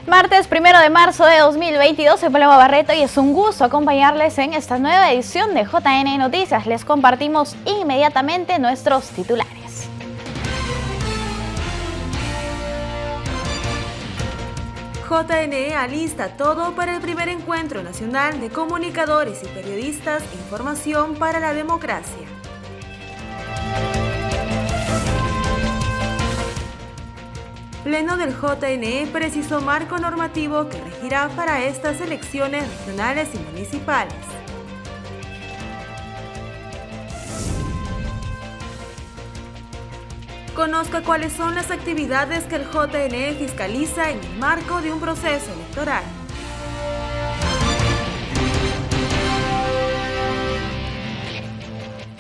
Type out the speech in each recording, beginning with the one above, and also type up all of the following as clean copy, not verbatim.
Martes 1 de marzo de 2022, soy Paloma Barreto y es un gusto acompañarles en esta nueva edición de JN Noticias. Les compartimos inmediatamente nuestros titulares. JNE alista todo para el primer encuentro nacional de comunicadores y periodistas Información para la Democracia. Pleno del JNE precisó marco normativo que regirá para estas elecciones regionales y municipales. Conozca cuáles son las actividades que el JNE fiscaliza en el marco de un proceso electoral.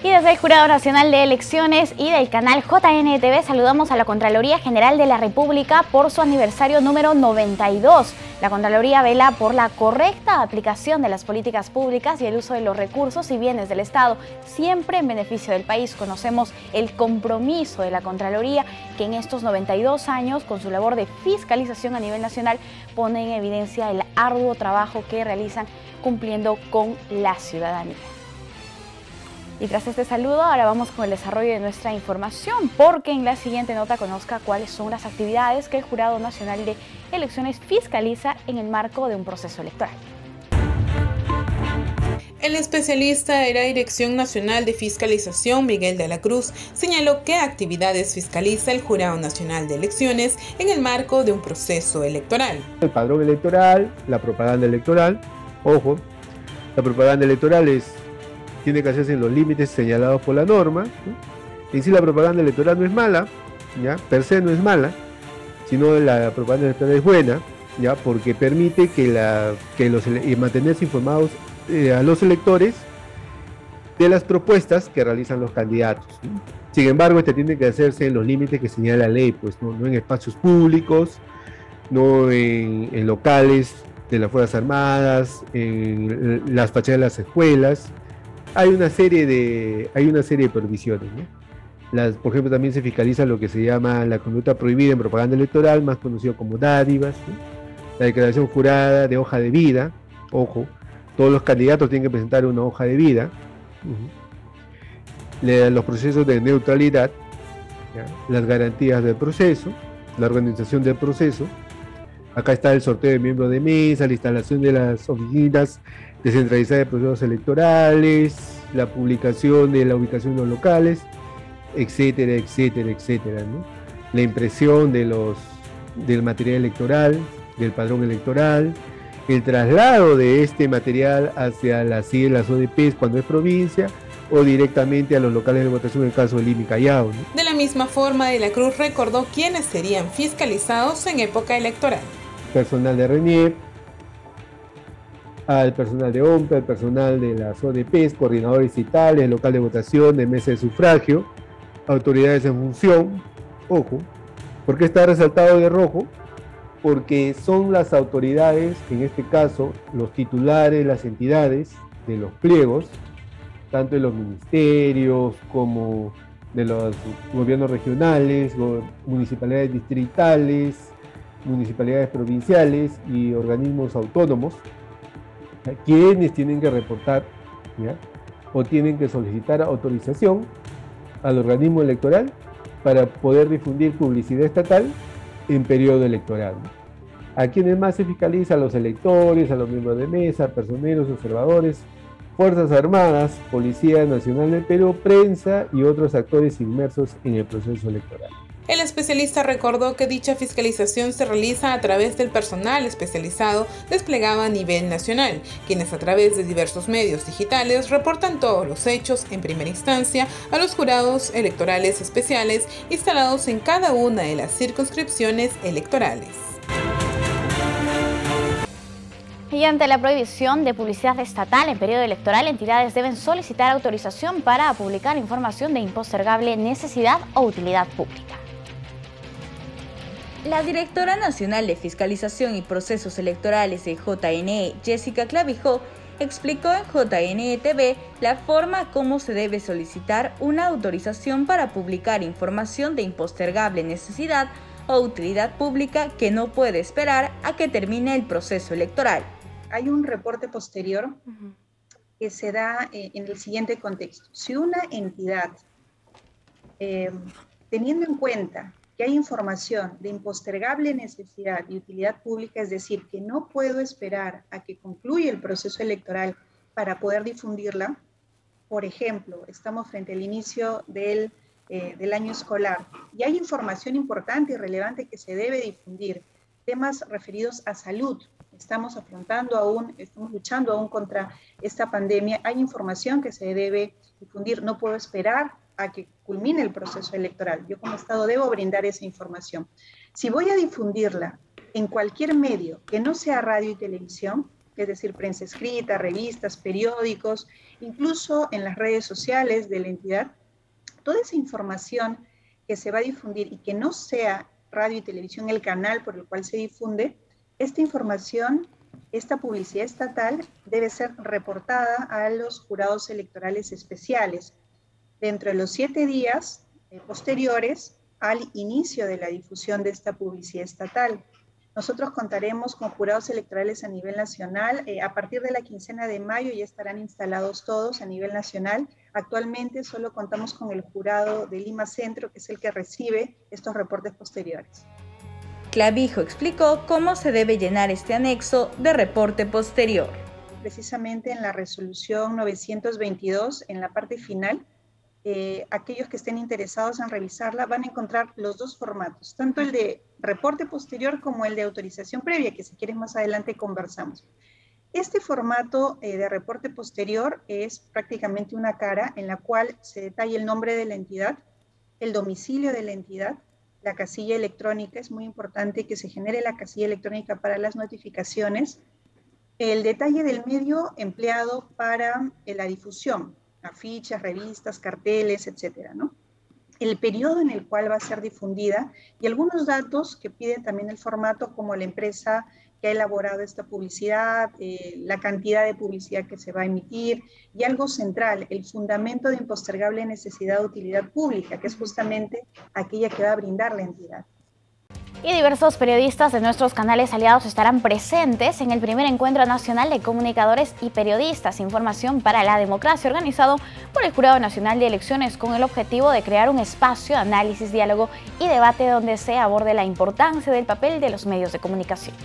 Y desde el Jurado Nacional de Elecciones y del canal JNTV saludamos a la Contraloría General de la República por su aniversario número 92. La Contraloría vela por la correcta aplicación de las políticas públicas y el uso de los recursos y bienes del Estado, siempre en beneficio del país. Conocemos el compromiso de la Contraloría, que en estos 92 años, con su labor de fiscalización a nivel nacional, pone en evidencia el arduo trabajo que realizan cumpliendo con la ciudadanía. Y tras este saludo, ahora vamos con el desarrollo de nuestra información, porque en la siguiente nota conozca cuáles son las actividades que el Jurado Nacional de Elecciones fiscaliza en el marco de un proceso electoral. El especialista de la Dirección Nacional de Fiscalización, Miguel de la Cruz, señaló qué actividades fiscaliza el Jurado Nacional de Elecciones en el marco de un proceso electoral. El padrón electoral, la propaganda electoral, ojo, la propaganda electoral tiene que hacerse en los límites señalados por la norma, ¿no? En sí la propaganda electoral no es mala, ¿ya? Per se no es mala, sino la propaganda electoral es buena, ¿ya? Porque permite mantenerse informados a los electores de las propuestas que realizan los candidatos, ¿no? Sin embargo, tiene que hacerse en los límites que señala la ley, pues no en espacios públicos, no en locales de las Fuerzas Armadas, en las fachadas de las escuelas. Hay una serie de prohibiciones, ¿no? Por ejemplo, también se fiscaliza lo que se llama la conducta prohibida en propaganda electoral, más conocido como dádivas, ¿no? La declaración jurada de hoja de vida, ojo, todos los candidatos tienen que presentar una hoja de vida, los procesos de neutralidad, ¿ya? Las garantías del proceso, la organización del proceso. Acá está el sorteo de miembros de mesa, la instalación de las oficinas descentralizadas de procesos electorales, la publicación de la ubicación de los locales, etcétera, etcétera, etcétera, ¿no? La impresión del material electoral, del padrón electoral, el traslado de este material hacia las ODPs cuando es provincia, o directamente a los locales de votación en el caso del IMI Callao, ¿no? De la misma forma, De la Cruz recordó quiénes serían fiscalizados en época electoral. Personal de RENIEC, al personal de OMPE, al personal de las ODPs, coordinadores citales, local de votación, de mesa de sufragio, autoridades en función, ojo, ¿por qué está resaltado de rojo? Porque son las autoridades, en este caso, los titulares, las entidades de los pliegos, tanto de los ministerios como de los gobiernos regionales, municipalidades distritales, municipalidades provinciales y organismos autónomos, quienes tienen que reportar, ¿ya? O tienen que solicitar autorización al organismo electoral para poder difundir publicidad estatal en periodo electoral, ¿no? A quienes más se fiscaliza: a los electores, a los miembros de mesa, personeros, observadores, Fuerzas Armadas, Policía Nacional del Perú, prensa y otros actores inmersos en el proceso electoral. El especialista recordó que dicha fiscalización se realiza a través del personal especializado desplegado a nivel nacional, quienes a través de diversos medios digitales reportan todos los hechos en primera instancia a los jurados electorales especiales instalados en cada una de las circunscripciones electorales. Y ante la prohibición de publicidad estatal en periodo electoral, entidades deben solicitar autorización para publicar información de impostergable necesidad o utilidad pública. La directora nacional de Fiscalización y Procesos Electorales de JNE, Jessica Clavijó, explicó en JNTV la forma como se debe solicitar una autorización para publicar información de impostergable necesidad o utilidad pública que no puede esperar a que termine el proceso electoral. Hay un reporte posterior que se da en el siguiente contexto. Si una entidad, teniendo en cuenta que hay información de impostergable necesidad y utilidad pública, es decir, que no puedo esperar a que concluya el proceso electoral para poder difundirla, por ejemplo, estamos frente al inicio del año escolar y hay información importante y relevante que se debe difundir, temas referidos a salud. Estamos luchando aún contra esta pandemia, hay información que se debe difundir, no puedo esperar a que culmine el proceso electoral. Yo como Estado debo brindar esa información. Si voy a difundirla en cualquier medio que no sea radio y televisión, es decir, prensa escrita, revistas, periódicos, incluso en las redes sociales de la entidad, toda esa información que se va a difundir y que no sea radio y televisión el canal por el cual se difunde, esta información, esta publicidad estatal debe ser reportada a los jurados electorales especiales dentro de los 7 días posteriores al inicio de la difusión de esta publicidad estatal. Nosotros contaremos con jurados electorales a nivel nacional. A partir de la quincena de mayo ya estarán instalados todos a nivel nacional. Actualmente solo contamos con el jurado de Lima Centro, que es el que recibe estos reportes posteriores. Clavijo explicó cómo se debe llenar este anexo de reporte posterior. Precisamente en la resolución 922, en la parte final, aquellos que estén interesados en revisarla van a encontrar los dos formatos, tanto el de reporte posterior como el de autorización previa, que si quieres más adelante conversamos. Este formato de reporte posterior es prácticamente una cara en la cual se detalla el nombre de la entidad, el domicilio de la entidad, la casilla electrónica, es muy importante que se genere la casilla electrónica para las notificaciones, el detalle del medio empleado para la difusión, afiches, revistas, carteles, etcétera, ¿no? El periodo en el cual va a ser difundida y algunos datos que piden también el formato, como la empresa que ha elaborado esta publicidad, la cantidad de publicidad que se va a emitir y algo central, el fundamento de impostergable necesidad de utilidad pública, que es justamente aquella que va a brindar la entidad. Y diversos periodistas de nuestros canales aliados estarán presentes en el primer Encuentro Nacional de Comunicadores y Periodistas, Información para la Democracia, organizado por el Jurado Nacional de Elecciones, con el objetivo de crear un espacio de análisis, diálogo y debate donde se aborde la importancia del papel de los medios de comunicación.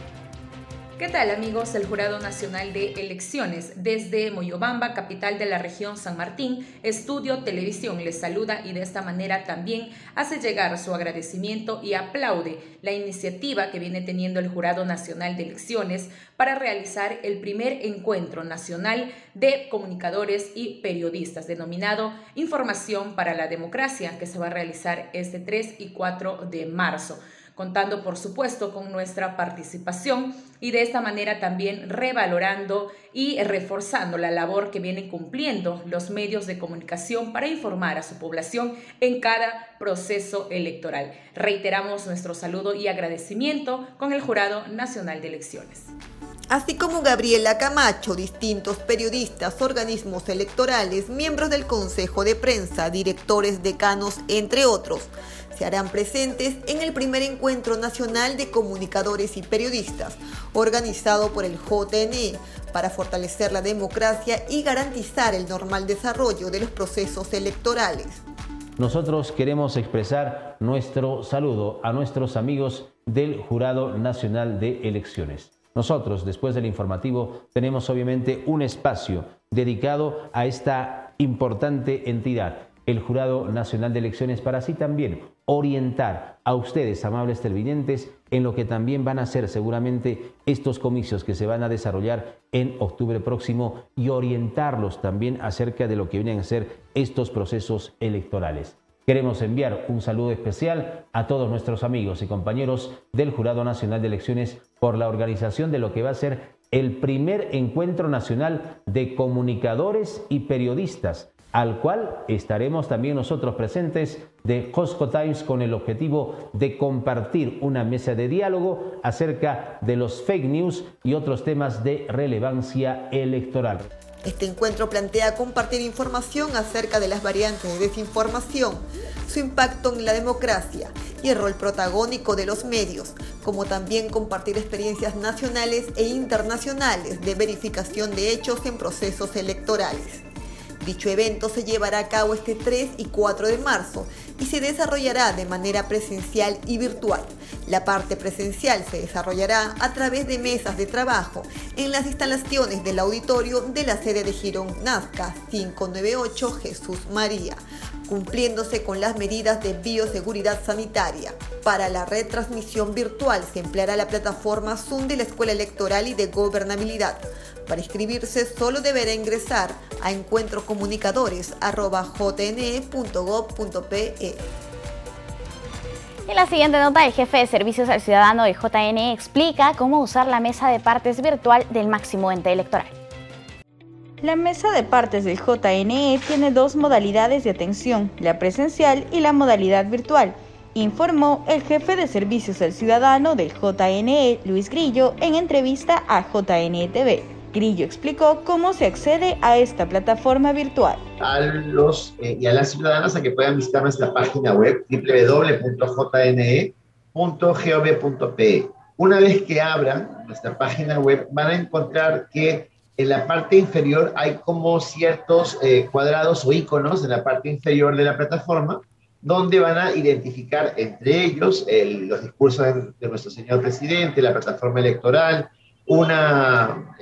¿Qué tal, amigos del Jurado Nacional de Elecciones? Desde Moyobamba, capital de la región San Martín, Estudio Televisión les saluda y de esta manera también hace llegar su agradecimiento y aplaude la iniciativa que viene teniendo el Jurado Nacional de Elecciones para realizar el primer encuentro nacional de comunicadores y periodistas, denominado Información para la Democracia, que se va a realizar este 3 y 4 de marzo. Contando, por supuesto, con nuestra participación y de esta manera también revalorando y reforzando la labor que vienen cumpliendo los medios de comunicación para informar a su población en cada proceso electoral. Reiteramos nuestro saludo y agradecimiento con el Jurado Nacional de Elecciones. Así como Gabriela Camacho, distintos periodistas, organismos electorales, miembros del Consejo de Prensa, directores, decanos, entre otros, se harán presentes en el primer Encuentro Nacional de Comunicadores y Periodistas, organizado por el JNE, para fortalecer la democracia y garantizar el normal desarrollo de los procesos electorales. Nosotros queremos expresar nuestro saludo a nuestros amigos del Jurado Nacional de Elecciones. Nosotros, después del informativo, tenemos obviamente un espacio dedicado a esta importante entidad, el Jurado Nacional de Elecciones, para así también orientar a ustedes, amables televidentes, en lo que también van a ser seguramente estos comicios que se van a desarrollar en octubre próximo y orientarlos también acerca de lo que vienen a ser estos procesos electorales. Queremos enviar un saludo especial a todos nuestros amigos y compañeros del Jurado Nacional de Elecciones por la organización de lo que va a ser el primer Encuentro Nacional de Comunicadores y Periodistas, al cual estaremos también nosotros presentes de Cosco Times con el objetivo de compartir una mesa de diálogo acerca de los fake news y otros temas de relevancia electoral. Este encuentro plantea compartir información acerca de las variantes de desinformación, su impacto en la democracia y el rol protagónico de los medios, como también compartir experiencias nacionales e internacionales de verificación de hechos en procesos electorales. Dicho evento se llevará a cabo este 3 y 4 de marzo y se desarrollará de manera presencial y virtual. La parte presencial se desarrollará a través de mesas de trabajo en las instalaciones del auditorio de la sede de Girón Nazca 598 Jesús María, cumpliéndose con las medidas de bioseguridad sanitaria. Para la retransmisión virtual se empleará la plataforma Zoom de la Escuela Electoral y de Gobernabilidad. Para inscribirse solo deberá ingresar a encuentrocomunicadores@jne.gov.pe. En la siguiente nota, el jefe de Servicios al Ciudadano de JNE explica cómo usar la mesa de partes virtual del máximo ente electoral. La mesa de partes del JNE tiene dos modalidades de atención, la presencial y la modalidad virtual, informó el jefe de Servicios al Ciudadano del JNE, Luis Grillo, en entrevista a JNE TV. Grillo explicó cómo se accede a esta plataforma virtual. A los y a las ciudadanas a que puedan visitar nuestra página web www.jne.gov.pe. Una vez que abran nuestra página web van a encontrar que en la parte inferior hay como ciertos cuadrados o iconos en la parte inferior de la plataforma donde van a identificar entre ellos los discursos de nuestro señor presidente, la plataforma electoral, una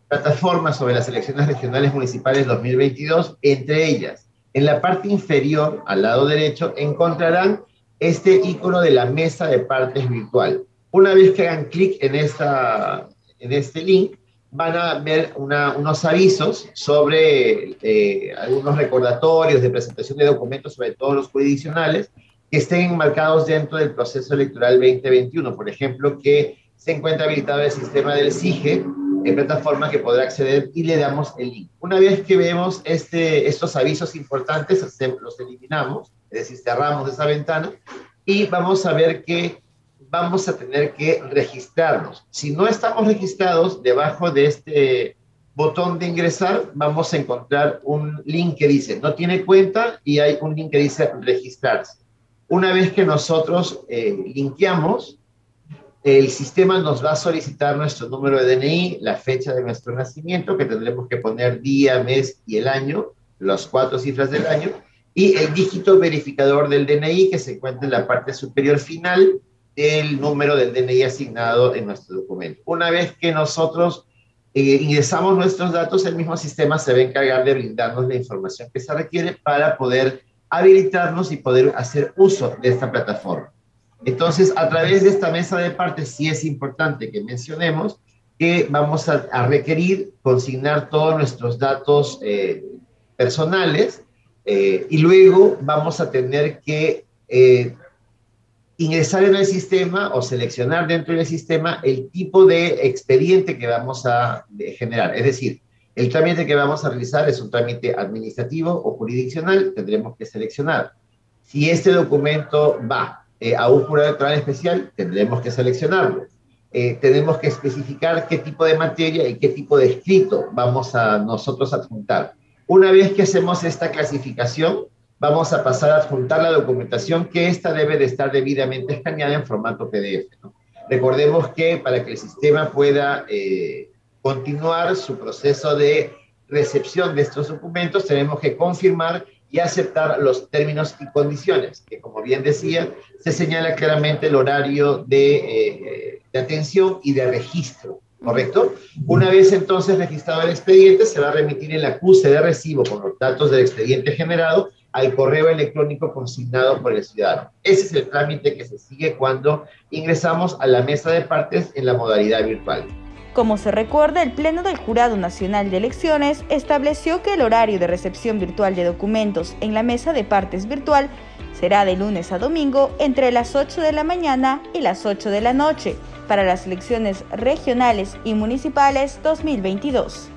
plataforma sobre las elecciones regionales municipales 2022, entre ellas. En la parte inferior, al lado derecho, encontrarán este icono de la mesa de partes virtual. Una vez que hagan clic en este link, van a ver unos avisos sobre algunos recordatorios de presentación de documentos, sobre todo los jurisdiccionales, que estén enmarcados dentro del proceso electoral 2021. Por ejemplo, que se encuentra habilitado el sistema del SIGE, en plataforma que podrá acceder y le damos el link. Una vez que vemos estos avisos importantes, los eliminamos, es decir, cerramos esa ventana y vamos a ver que vamos a tener que registrarnos. Si no estamos registrados, debajo de este botón de ingresar, vamos a encontrar un link que dice no tiene cuenta y hay un link que dice registrarse. Una vez que nosotros linkeamos, el sistema nos va a solicitar nuestro número de DNI, la fecha de nuestro nacimiento, que tendremos que poner día, mes y el año, las 4 cifras del año, y el dígito verificador del DNI que se encuentra en la parte superior final del número del DNI asignado en nuestro documento. Una vez que nosotros ingresamos nuestros datos, el mismo sistema se va a encargar de brindarnos la información que se requiere para poder habilitarnos y poder hacer uso de esta plataforma. Entonces, a través de esta mesa de partes, sí es importante que mencionemos que vamos a requerir consignar todos nuestros datos personales y luego vamos a tener que ingresar en el sistema o seleccionar dentro del sistema el tipo de expediente que vamos a generar. Es decir, el trámite que vamos a realizar es un trámite administrativo o jurisdiccional, tendremos que seleccionar. Si este documento va a un jurado electoral especial, tendremos que seleccionarlo. Tenemos que especificar qué tipo de materia y qué tipo de escrito vamos a nosotros adjuntar. Una vez que hacemos esta clasificación, vamos a pasar a adjuntar la documentación que esta debe de estar debidamente escaneada en formato PDF, ¿no? Recordemos que para que el sistema pueda continuar su proceso de recepción de estos documentos, tenemos que confirmar y aceptar los términos y condiciones, que como bien decía, se señala claramente el horario de atención y de registro, ¿correcto? Una vez entonces registrado el expediente, se va a remitir el acuse de recibo con los datos del expediente generado al correo electrónico consignado por el ciudadano. Ese es el trámite que se sigue cuando ingresamos a la mesa de partes en la modalidad virtual. Como se recuerda, el Pleno del Jurado Nacional de Elecciones estableció que el horario de recepción virtual de documentos en la mesa de partes virtual será de lunes a domingo entre las 8 de la mañana y las 8 de la noche para las elecciones regionales y municipales 2022.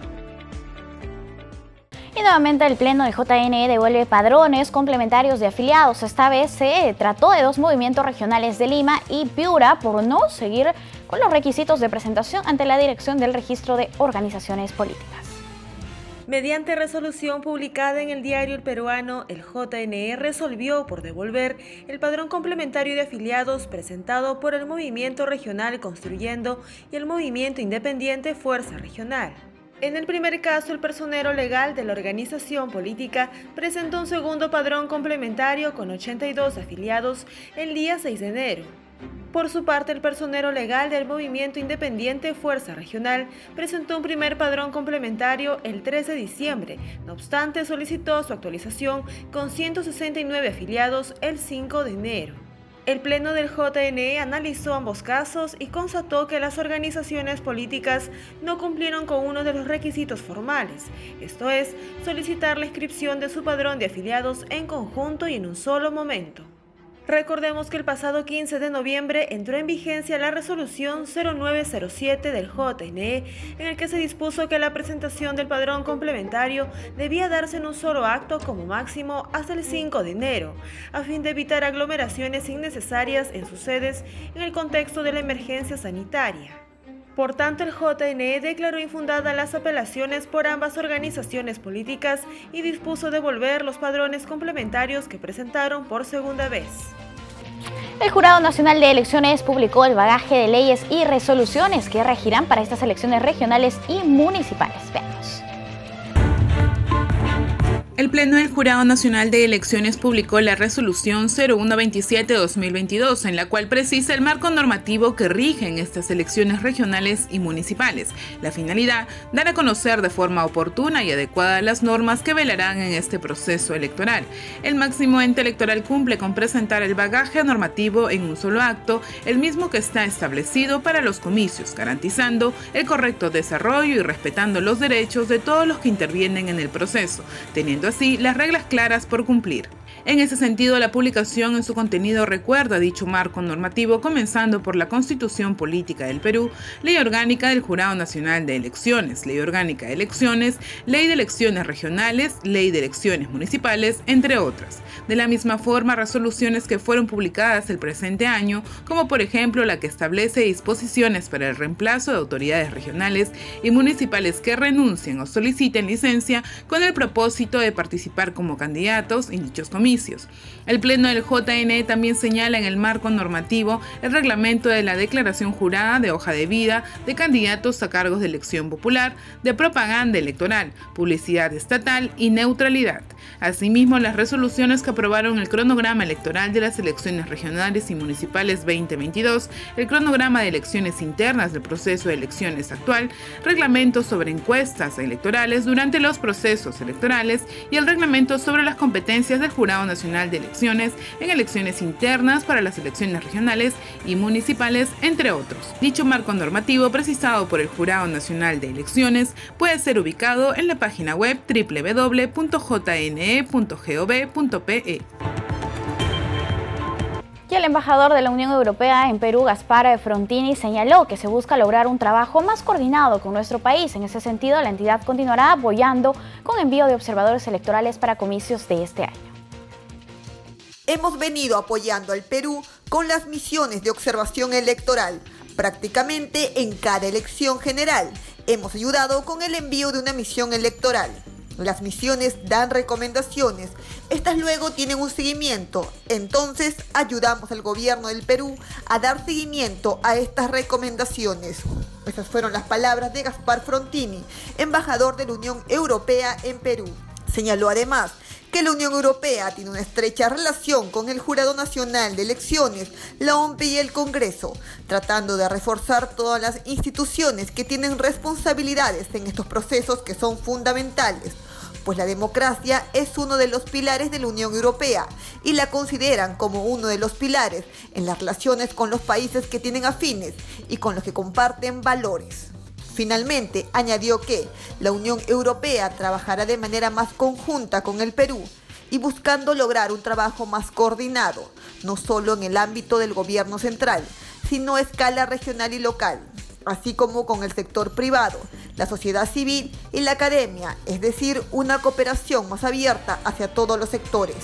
Y nuevamente el Pleno de JNE devuelve padrones complementarios de afiliados. Esta vez se trató de 2 movimientos regionales de Lima y Piura por no seguir con los requisitos de presentación ante la Dirección del Registro de Organizaciones Políticas. Mediante resolución publicada en el diario El Peruano, el JNE resolvió por devolver el padrón complementario de afiliados presentado por el Movimiento Regional Construyendo y el Movimiento Independiente Fuerza Regional. En el primer caso, el personero legal de la organización política presentó un segundo padrón complementario con 82 afiliados el día 6 de enero. Por su parte, el personero legal del Movimiento Independiente Fuerza Regional presentó un primer padrón complementario el 3 de diciembre, no obstante solicitó su actualización con 169 afiliados el 5 de enero. El Pleno del JNE analizó ambos casos y constató que las organizaciones políticas no cumplieron con uno de los requisitos formales, esto es, solicitar la inscripción de su padrón de afiliados en conjunto y en un solo momento. Recordemos que el pasado 15 de noviembre entró en vigencia la resolución 0907 del JNE, en el que se dispuso que la presentación del padrón complementario debía darse en un solo acto como máximo hasta el 5 de enero, a fin de evitar aglomeraciones innecesarias en sus sedes en el contexto de la emergencia sanitaria. Por tanto, el JNE declaró infundadas las apelaciones por ambas organizaciones políticas y dispuso devolver los padrones complementarios que presentaron por segunda vez. El Jurado Nacional de Elecciones publicó el bagaje de leyes y resoluciones que regirán para estas elecciones regionales y municipales. Veamos. El Pleno del Jurado Nacional de Elecciones publicó la resolución 0127-2022, en la cual precisa el marco normativo que rige en estas elecciones regionales y municipales. La finalidad, dar a conocer de forma oportuna y adecuada las normas que velarán en este proceso electoral. El máximo ente electoral cumple con presentar el bagaje normativo en un solo acto, el mismo que está establecido para los comicios, garantizando el correcto desarrollo y respetando los derechos de todos los que intervienen en el proceso, teniendo así las reglas claras por cumplir. En ese sentido, la publicación en su contenido recuerda dicho marco normativo, comenzando por la Constitución Política del Perú, Ley Orgánica del Jurado Nacional de Elecciones, Ley Orgánica de Elecciones, Ley de Elecciones Regionales, Ley de Elecciones Municipales, entre otras. De la misma forma, resoluciones que fueron publicadas el presente año, como por ejemplo la que establece disposiciones para el reemplazo de autoridades regionales y municipales que renuncien o soliciten licencia con el propósito de participar como candidatos en dichos comicios. El Pleno del JNE también señala en el marco normativo el reglamento de la declaración jurada de hoja de vida de candidatos a cargos de elección popular, de propaganda electoral, publicidad estatal y neutralidad. Asimismo, las resoluciones que aprobaron el cronograma electoral de las elecciones regionales y municipales 2022, el cronograma de elecciones internas del proceso de elecciones actual, reglamentos sobre encuestas electorales durante los procesos electorales y el reglamento sobre las competencias del Jurado Nacional de Elecciones en elecciones internas para las elecciones regionales y municipales, entre otros. Dicho marco normativo, precisado por el Jurado Nacional de Elecciones, puede ser ubicado en la página web www.jne.gov.pe. Y el embajador de la Unión Europea en Perú, Gaspar Frontini, señaló que se busca lograr un trabajo más coordinado con nuestro país. En ese sentido, la entidad continuará apoyando con envío de observadores electorales para comicios de este año. Hemos venido apoyando al Perú con las misiones de observación electoral, prácticamente en cada elección general. Hemos ayudado con el envío de una misión electoral. Las misiones dan recomendaciones, estas luego tienen un seguimiento, entonces ayudamos al gobierno del Perú a dar seguimiento a estas recomendaciones. Esas fueron las palabras de Gaspar Frontini, embajador de la Unión Europea en Perú. Señaló además que la Unión Europea tiene una estrecha relación con el Jurado Nacional de Elecciones, la OMP y el Congreso, tratando de reforzar todas las instituciones que tienen responsabilidades en estos procesos que son fundamentales, pues la democracia es uno de los pilares de la Unión Europea y la consideran como uno de los pilares en las relaciones con los países que tienen afines y con los que comparten valores. Finalmente, añadió que la Unión Europea trabajará de manera más conjunta con el Perú y buscando lograr un trabajo más coordinado, no solo en el ámbito del gobierno central, sino a escala regional y local, así como con el sector privado, la sociedad civil y la academia, es decir, una cooperación más abierta hacia todos los sectores.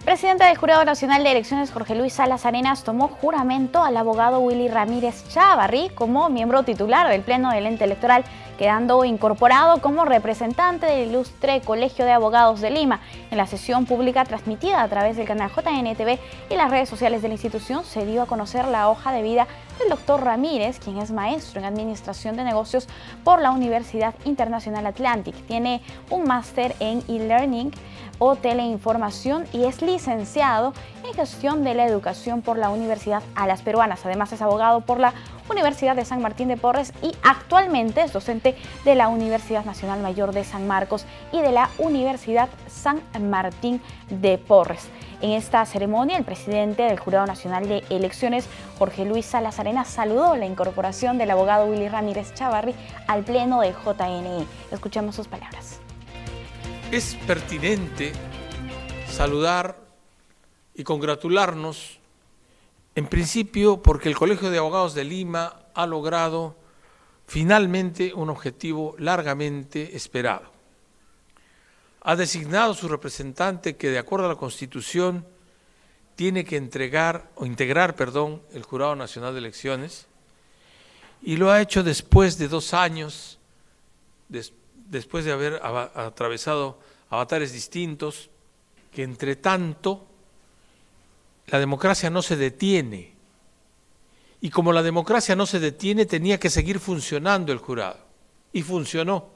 Presidente del Jurado Nacional de Elecciones, Jorge Luis Salas Arenas, tomó juramento al abogado Willy Ramírez Chávarri como miembro titular del Pleno del Ente Electoral, quedando incorporado como representante del ilustre Colegio de Abogados de Lima. En la sesión pública transmitida a través del canal JNTV y las redes sociales de la institución, se dio a conocer la hoja de vida del doctor Ramírez, quien es maestro en Administración de Negocios por la Universidad Internacional Atlantic. Tiene un máster en e-learning o teleinformación y es licenciado en Gestión de la Educación por la Universidad Alas Peruanas. Además es abogado por la Universidad de San Martín de Porres y actualmente es docente de la Universidad Nacional Mayor de San Marcos y de la Universidad San Martín de Porres. En esta ceremonia, el presidente del Jurado Nacional de Elecciones, Jorge Luis Salas Arenas, saludó la incorporación del abogado Willy Ramírez Chávarri al Pleno del JNE. Escuchemos sus palabras. Es pertinente saludar y congratularnos, en principio, porque el Colegio de Abogados de Lima ha logrado finalmente un objetivo largamente esperado. Ha designado su representante que, de acuerdo a la Constitución, tiene que integrar el Jurado Nacional de Elecciones, y lo ha hecho después de 2 años, después de haber atravesado avatares distintos, que entre tanto la democracia no se detiene. Y como la democracia no se detiene, tenía que seguir funcionando el jurado. Y funcionó.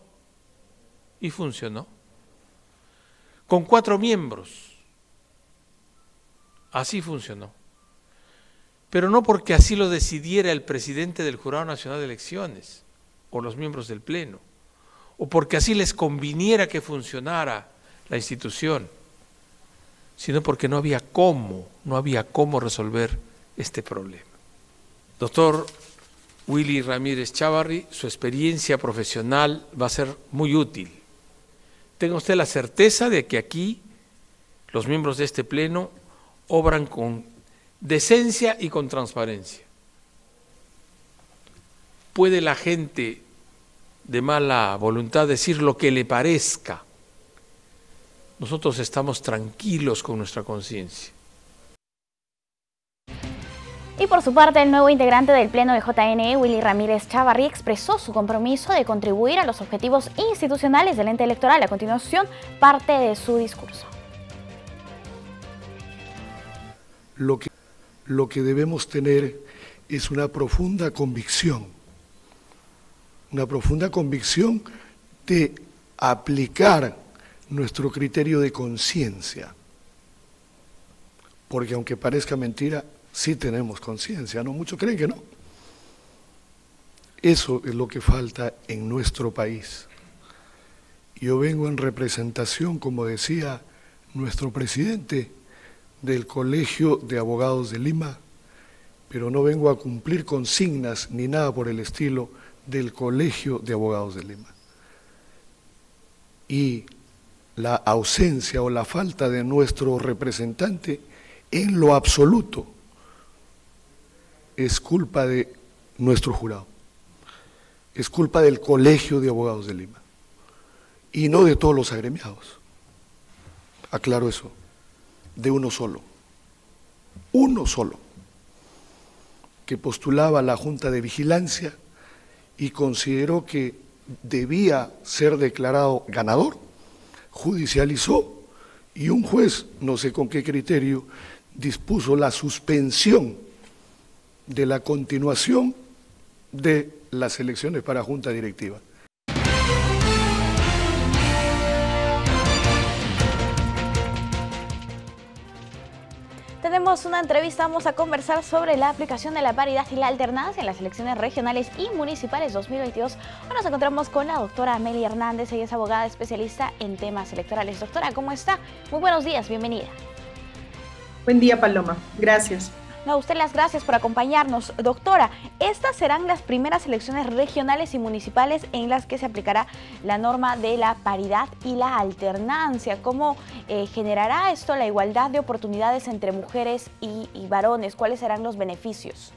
Y funcionó. Con 4 miembros. Así funcionó. Pero no porque así lo decidiera el presidente del Jurado Nacional de Elecciones o los miembros del Pleno, o porque así les conviniera que funcionara la institución, sino porque no había cómo resolver este problema. Doctor Willy Ramírez Chávarri, su experiencia profesional va a ser muy útil. Tenga usted la certeza de que aquí los miembros de este Pleno obran con decencia y con transparencia. Puede la gente de mala voluntad decir lo que le parezca. Nosotros estamos tranquilos con nuestra conciencia. Y por su parte, el nuevo integrante del Pleno de JNE, Willy Ramírez Chávarri, expresó su compromiso de contribuir a los objetivos institucionales del ente electoral. A continuación, parte de su discurso. Lo que debemos tener es una profunda convicción de aplicar nuestro criterio de conciencia, porque aunque parezca mentira, sí tenemos conciencia, ¿no? Muchos creen que no. Eso es lo que falta en nuestro país. Yo vengo en representación, como decía nuestro presidente, del Colegio de Abogados de Lima, pero no vengo a cumplir consignas ni nada por el estilo del Colegio de Abogados de Lima. Y la ausencia o la falta de nuestro representante en lo absoluto es culpa de nuestro jurado, es culpa del Colegio de Abogados de Lima y no de todos los agremiados. Aclaro eso, de uno solo, que postulaba a la Junta de Vigilancia y consideró que debía ser declarado ganador, judicializó y un juez, no sé con qué criterio, dispuso la suspensión de la continuación de las elecciones para Junta Directiva. Tenemos una entrevista, vamos a conversar sobre la aplicación de la paridad y la alternancia en las elecciones regionales y municipales 2022. Ahora nos encontramos con la doctora Amelia Hernández, ella es abogada especialista en temas electorales. Doctora, ¿cómo está? Muy buenos días, bienvenida. Buen día, Paloma. Gracias. No, a usted las gracias por acompañarnos. Doctora, estas serán las primeras elecciones regionales y municipales en las que se aplicará la norma de la paridad y la alternancia. ¿Cómo generará esto la igualdad de oportunidades entre mujeres y varones? ¿Cuáles serán los beneficios?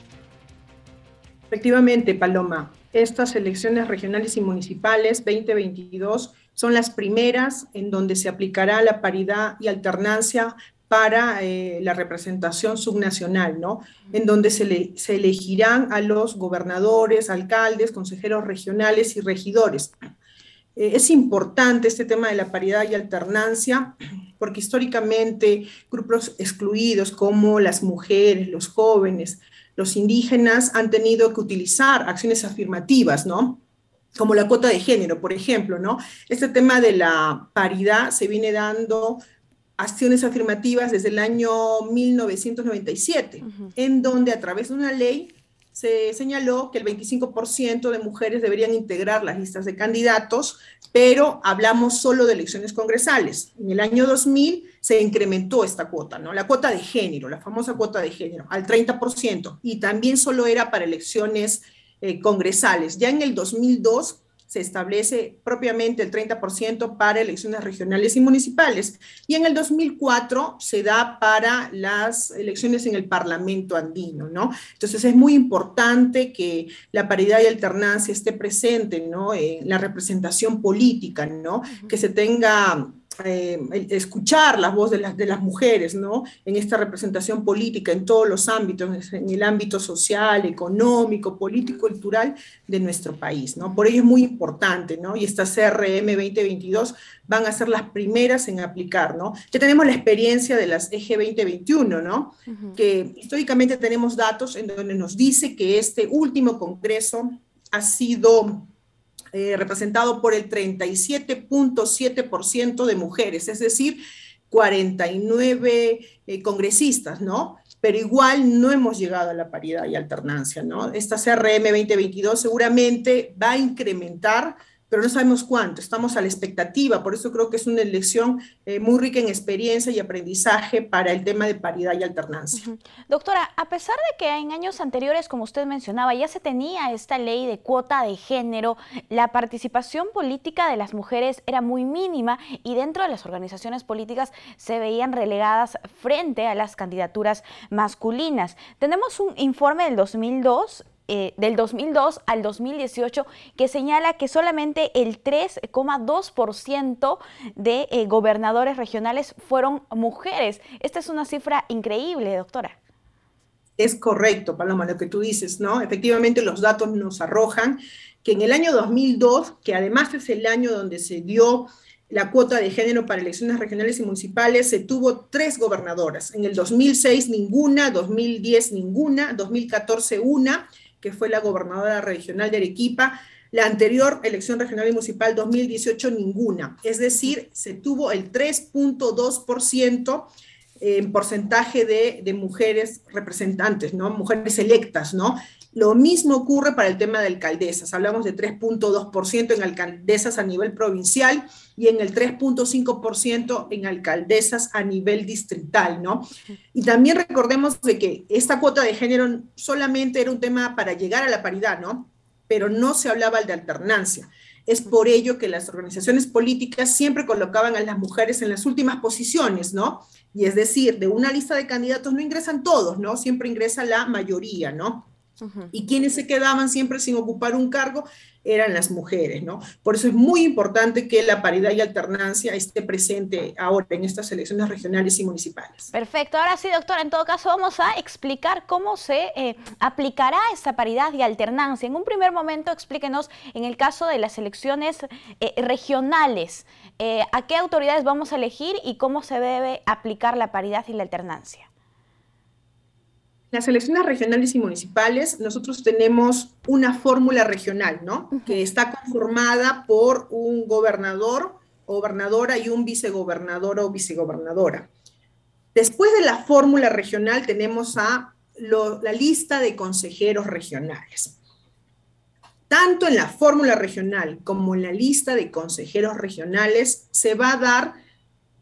Efectivamente, Paloma, estas elecciones regionales y municipales 2022 son las primeras en donde se aplicará la paridad y alternancia para la representación subnacional, ¿no? En donde se elegirán a los gobernadores, alcaldes, consejeros regionales y regidores. Es importante este tema de la paridad y alternancia, porque históricamente grupos excluidos como las mujeres, los jóvenes, los indígenas han tenido que utilizar acciones afirmativas, ¿no? Como la cuota de género, por ejemplo, ¿no? Este tema de la paridad se viene dando acciones afirmativas desde el año 1997, en donde a través de una ley se señaló que el 25% de mujeres deberían integrar las listas de candidatos, pero hablamos solo de elecciones congresales. En el año 2000 se incrementó esta cuota, ¿no? La cuota de género, la famosa cuota de género, al 30%, y también solo era para elecciones congresales. Ya en el 2002 se establece propiamente el 30% para elecciones regionales y municipales, y en el 2004 se da para las elecciones en el Parlamento andino, ¿no? Entonces es muy importante que la paridad y alternancia esté presente, ¿no? En la representación política, ¿no? Que se tenga escuchar la voz de las mujeres, ¿no? En esta representación política en todos los ámbitos, en el ámbito social, económico, político, cultural de nuestro país, ¿no? Por ello es muy importante, ¿no? Y estas CRM 2022 van a ser las primeras en aplicar, ¿no? Ya tenemos la experiencia de las EG 2021, ¿no? Que históricamente tenemos datos en donde nos dice que este último congreso ha sido representado por el 37.7% de mujeres, es decir, 49 congresistas, ¿no? Pero igual no hemos llegado a la paridad y alternancia, ¿no? Esta CRM 2022 seguramente va a incrementar, pero no sabemos cuánto, estamos a la expectativa, por eso creo que es una elección muy rica en experiencia y aprendizaje para el tema de paridad y alternancia. Doctora, a pesar de que en años anteriores, como usted mencionaba, ya se tenía esta ley de cuota de género, la participación política de las mujeres era muy mínima y dentro de las organizaciones políticas se veían relegadas frente a las candidaturas masculinas. Tenemos un informe del 2002 al 2018 que señala que solamente el 3,2% de gobernadores regionales fueron mujeres. Esta es una cifra increíble, doctora. Es correcto, Paloma, lo que tú dices, ¿no? Efectivamente, los datos nos arrojan que en el año 2002, que además es el año donde se dio la cuota de género para elecciones regionales y municipales, se tuvo 3 gobernadoras. En el 2006 ninguna, 2010 ninguna, 2014 una, que fue la gobernadora regional de Arequipa. La anterior elección regional y municipal 2018 ninguna. Es decir, se tuvo el 3.2% en porcentaje de mujeres representantes, ¿no? Mujeres electas, ¿no? Lo mismo ocurre para el tema de alcaldesas. Hablamos de 3.2% en alcaldesas a nivel provincial y en el 3.5% en alcaldesas a nivel distrital, ¿no? Y también recordemos de que esta cuota de género solamente era un tema para llegar a la paridad, ¿no? Pero no se hablaba de alternancia. Es por ello que las organizaciones políticas siempre colocaban a las mujeres en las últimas posiciones, ¿no? Y es decir, de una lista de candidatos no ingresan todos, ¿no? Siempre ingresa la mayoría, ¿no? Y quienes se quedaban siempre sin ocupar un cargo eran las mujeres, ¿no? Por eso es muy importante que la paridad y alternancia esté presente ahora en estas elecciones regionales y municipales. Perfecto. Ahora sí, doctora, en todo caso vamos a explicar cómo se aplicará esta paridad y alternancia. En un primer momento, explíquenos, en el caso de las elecciones regionales, ¿a qué autoridades vamos a elegir y cómo se debe aplicar la paridad y la alternancia? Las elecciones regionales y municipales, nosotros tenemos una fórmula regional, ¿no? Que está conformada por un gobernador o gobernadora y un vicegobernador o vicegobernadora. Después de la fórmula regional tenemos la lista de consejeros regionales. Tanto en la fórmula regional como en la lista de consejeros regionales se va a dar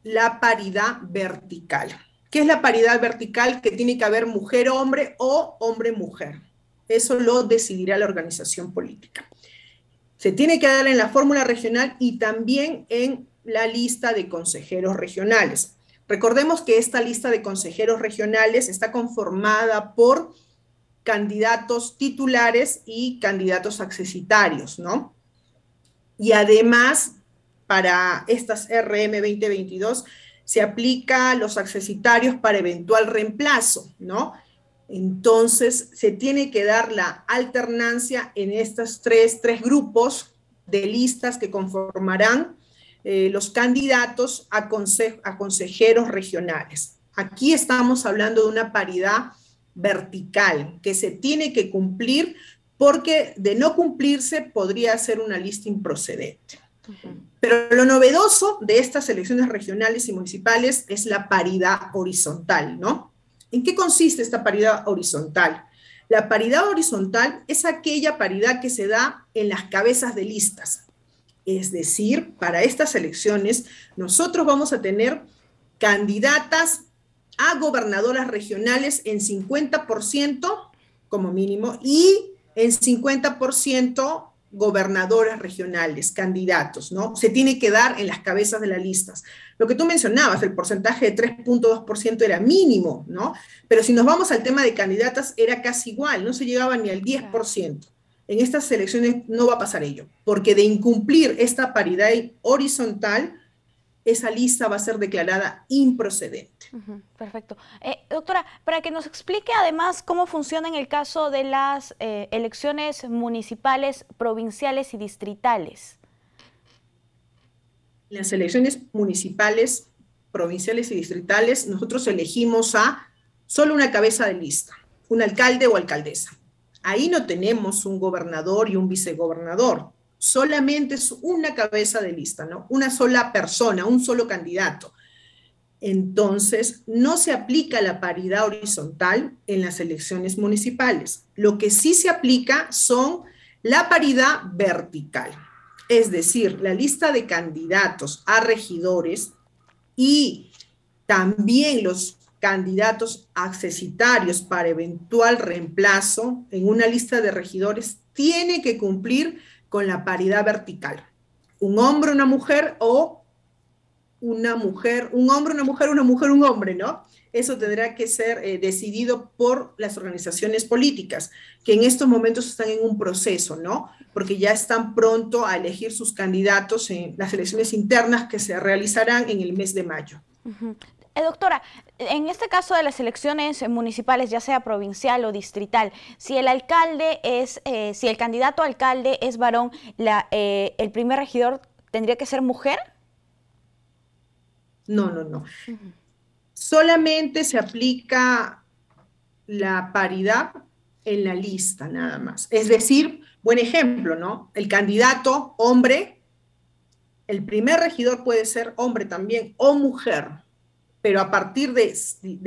la paridad vertical. ¿Qué es la paridad vertical? Que tiene que haber mujer-hombre o hombre-mujer. Eso lo decidirá la organización política. Se tiene que dar en la fórmula regional y también en la lista de consejeros regionales. Recordemos que esta lista de consejeros regionales está conformada por candidatos titulares y candidatos accesitarios, ¿no? Y además, para estas RM 2022, se aplica a los accesitarios para eventual reemplazo, ¿no? Entonces, se tiene que dar la alternancia en estos tres grupos de listas que conformarán los candidatos a consejeros regionales. Aquí estamos hablando de una paridad vertical que se tiene que cumplir, porque de no cumplirse podría ser una lista improcedente. Pero lo novedoso de estas elecciones regionales y municipales es la paridad horizontal, ¿no? ¿En qué consiste esta paridad horizontal? La paridad horizontal es aquella paridad que se da en las cabezas de listas. Es decir, para estas elecciones nosotros vamos a tener candidatas a gobernadoras regionales en 50% como mínimo y en 50% gobernadoras regionales, candidatos, ¿no? Se tiene que dar en las cabezas de las listas. Lo que tú mencionabas, el porcentaje de 3.2% era mínimo, ¿no? Pero si nos vamos al tema de candidatas, era casi igual, no se llegaba ni al 10%. En estas elecciones no va a pasar ello, porque de incumplir esta paridad horizontal, esa lista va a ser declarada improcedente. Perfecto. Doctora, para que nos explique además cómo funciona en el caso de las elecciones municipales, provinciales y distritales. En las elecciones municipales, provinciales y distritales, nosotros elegimos a solo una cabeza de lista, un alcalde o alcaldesa. Ahí no tenemos un gobernador y un vicegobernador. Solamente es una cabeza de lista, ¿no? Una sola persona, un solo candidato. Entonces, no se aplica la paridad horizontal en las elecciones municipales. Lo que sí se aplica son la paridad vertical. Es decir, la lista de candidatos a regidores y también los candidatos accesitarios para eventual reemplazo en una lista de regidores tiene que cumplir con la paridad vertical. Un hombre, una mujer, o una mujer, un hombre, una mujer, un hombre, ¿no? Eso tendrá que ser decidido por las organizaciones políticas, que en estos momentos están en un proceso, ¿no? Porque ya están pronto a elegir sus candidatos en las elecciones internas que se realizarán en el mes de mayo. Doctora, en este caso de las elecciones municipales, ya sea provincial o distrital, si el alcalde es, si el candidato a alcalde es varón, ¿el primer regidor tendría que ser mujer? No. Solamente se aplica la paridad en la lista, nada más. Es decir, buen ejemplo, ¿no? El candidato hombre, el primer regidor puede ser hombre también o mujer, pero a partir de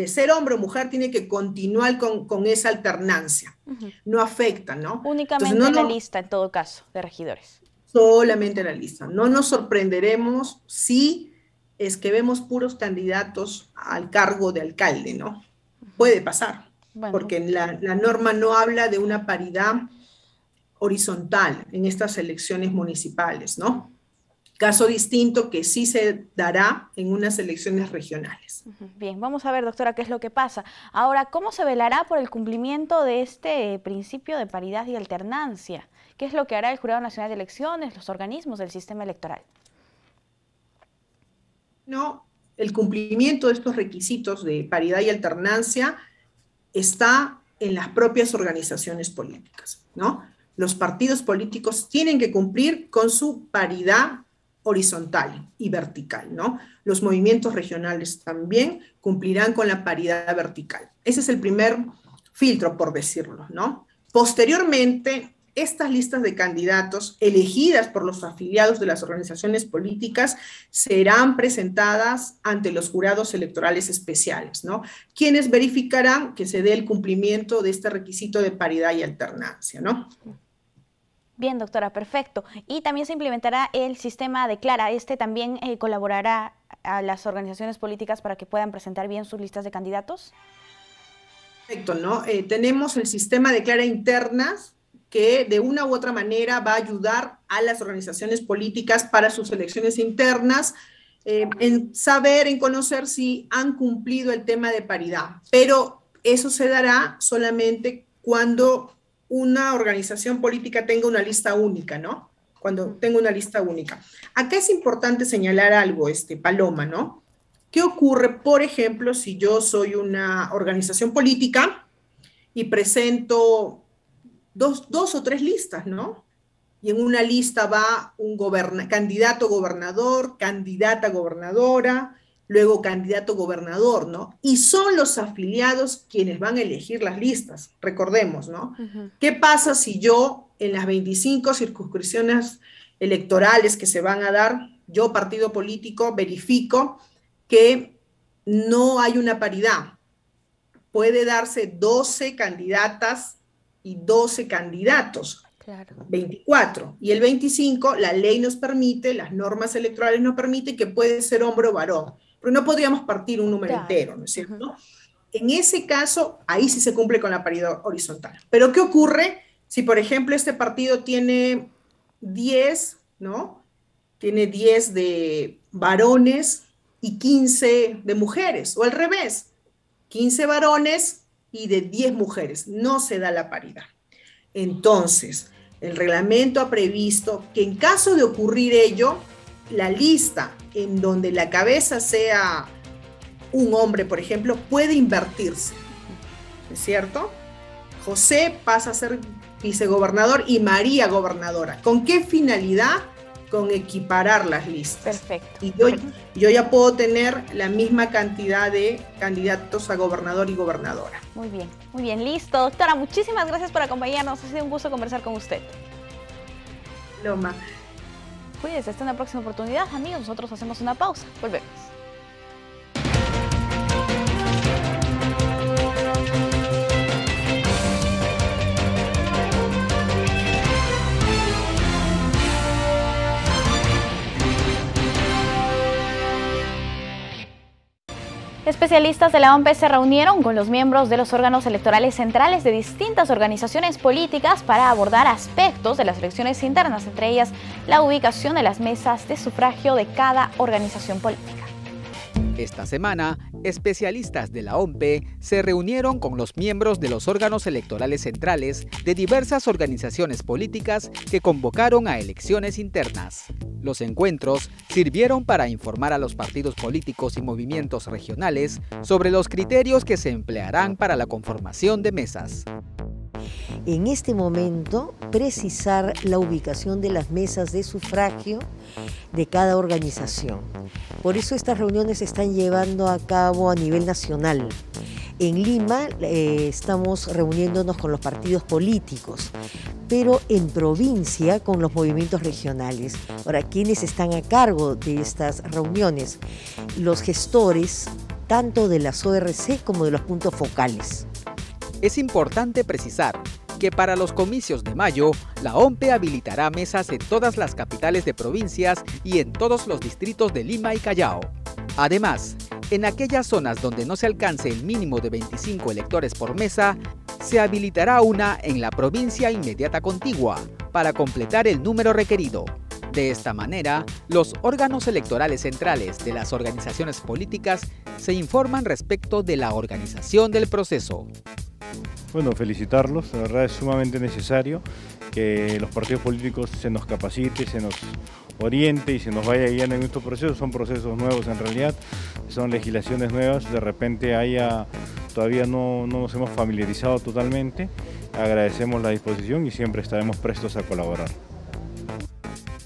ser hombre o mujer tiene que continuar con esa alternancia. No afecta, ¿no? Únicamente entonces, la lista, en todo caso, de regidores. Solamente la lista. No nos sorprenderemos si es que vemos puros candidatos al cargo de alcalde, ¿no? Puede pasar, porque la norma no habla de una paridad horizontal en estas elecciones municipales, ¿no? Caso distinto que sí se dará en unas elecciones regionales. Bien, vamos a ver, doctora, qué es lo que pasa. Ahora, ¿cómo se velará por el cumplimiento de este principio de paridad y alternancia? ¿Qué es lo que hará el Jurado Nacional de Elecciones, los organismos del sistema electoral? No, el cumplimiento de estos requisitos de paridad y alternancia está en las propias organizaciones políticas, ¿no? Los partidos políticos tienen que cumplir con su paridad horizontal y vertical, ¿no? Los movimientos regionales también cumplirán con la paridad vertical. Ese es el primer filtro, por decirlo, ¿no? Posteriormente, estas listas de candidatos elegidas por los afiliados de las organizaciones políticas serán presentadas ante los jurados electorales especiales, ¿no? Quienes verificarán que se dé el cumplimiento de este requisito de paridad y alternancia, ¿no? Bien, doctora, perfecto. Y también se implementará el sistema Declara. ¿Este también colaborará a las organizaciones políticas para que puedan presentar bien sus listas de candidatos? Perfecto, ¿no? Tenemos el sistema Declara internas que de una u otra manera va a ayudar a las organizaciones políticas para sus elecciones internas en saber, en conocer si han cumplido el tema de paridad. Pero eso se dará solamente cuando una organización política tenga una lista única, ¿no? Cuando tenga una lista única. Acá es importante señalar algo, Paloma, ¿no? ¿Qué ocurre, por ejemplo, si yo soy una organización política y presento dos o tres listas, ¿no? Y en una lista va un candidato gobernador, candidata gobernadora, luego candidato gobernador, ¿no? Y son los afiliados quienes van a elegir las listas, recordemos, ¿no? ¿Qué pasa si yo en las 25 circunscripciones electorales que se van a dar, yo partido político verifico que no hay una paridad? Puede darse 12 candidatas y 12 candidatos. Claro. 24. Y el 25, la ley nos permite, las normas electorales nos permiten que puede ser hombre o varón. Pero no podríamos partir un número entero, ¿no es cierto? En ese caso, ahí sí se cumple con la paridad horizontal. Pero ¿qué ocurre si, por ejemplo, este partido tiene 10, ¿no? Tiene 10 de varones y 15 de mujeres, o al revés, 15 varones y de 10 mujeres. No se da la paridad. Entonces, el reglamento ha previsto que en caso de ocurrir ello, la lista en donde la cabeza sea un hombre, por ejemplo, puede invertirse, ¿es cierto? José pasa a ser vicegobernador y María gobernadora. ¿Con qué finalidad? Con equiparar las listas. Perfecto. Y yo ya puedo tener la misma cantidad de candidatos a gobernador y gobernadora. Muy bien, listo. Doctora, muchísimas gracias por acompañarnos. Ha sido un gusto conversar con usted. Loma. Cuídense, hasta una próxima oportunidad, amigos. Nosotros hacemos una pausa. Volvemos. Especialistas de la OMPE se reunieron con los miembros de los órganos electorales centrales de distintas organizaciones políticas para abordar aspectos de las elecciones internas, entre ellas la ubicación de las mesas de sufragio de cada organización política. Esta semana, especialistas de la OMPE se reunieron con los miembros de los órganos electorales centrales de diversas organizaciones políticas que convocaron a elecciones internas. Los encuentros sirvieron para informar a los partidos políticos y movimientos regionales sobre los criterios que se emplearán para la conformación de mesas. En este momento, precisar la ubicación de las mesas de sufragio de cada organización. Por eso estas reuniones se están llevando a cabo a nivel nacional. En Lima estamos reuniéndonos con los partidos políticos, pero en provincia con los movimientos regionales. Ahora, ¿quiénes están a cargo de estas reuniones? Los gestores, tanto de las ORC como de los puntos focales. Es importante precisar que para los comicios de mayo, la OMPE habilitará mesas en todas las capitales de provincias y en todos los distritos de Lima y Callao. Además, en aquellas zonas donde no se alcance el mínimo de 25 electores por mesa, se habilitará una en la provincia inmediata contigua para completar el número requerido. De esta manera, los órganos electorales centrales de las organizaciones políticas se informan respecto de la organización del proceso. Bueno, felicitarlos, la verdad es sumamente necesario que los partidos políticos se nos capacite, se nos oriente y se nos vaya guiando en estos procesos. Son procesos nuevos en realidad, son legislaciones nuevas, de repente todavía no nos hemos familiarizado totalmente. Agradecemos la disposición y siempre estaremos prestos a colaborar.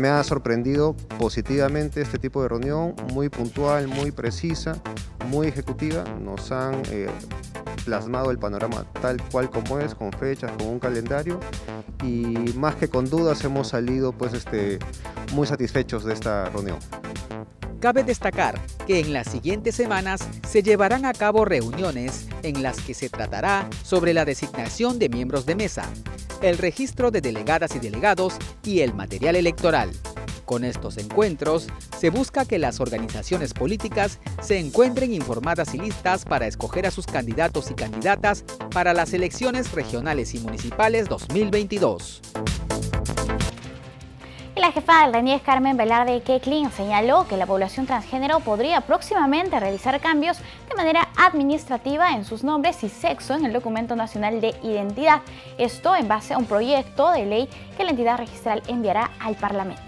Me ha sorprendido positivamente este tipo de reunión, muy puntual, muy precisa, muy ejecutiva. Nos han plasmado el panorama tal cual como es, con fechas, con un calendario, y más que con dudas hemos salido muy satisfechos de esta reunión. Cabe destacar que en las siguientes semanas se llevarán a cabo reuniones en las que se tratará sobre la designación de miembros de mesa, el registro de delegadas y delegados y el material electoral. Con estos encuentros, se busca que las organizaciones políticas se encuentren informadas y listas para escoger a sus candidatos y candidatas para las elecciones regionales y municipales 2022. Y la jefa del RENIEC, Carmen Velarde Queclin, señaló que la población transgénero podría próximamente realizar cambios de manera administrativa en sus nombres y sexo en el Documento Nacional de Identidad. Esto en base a un proyecto de ley que la entidad registral enviará al Parlamento.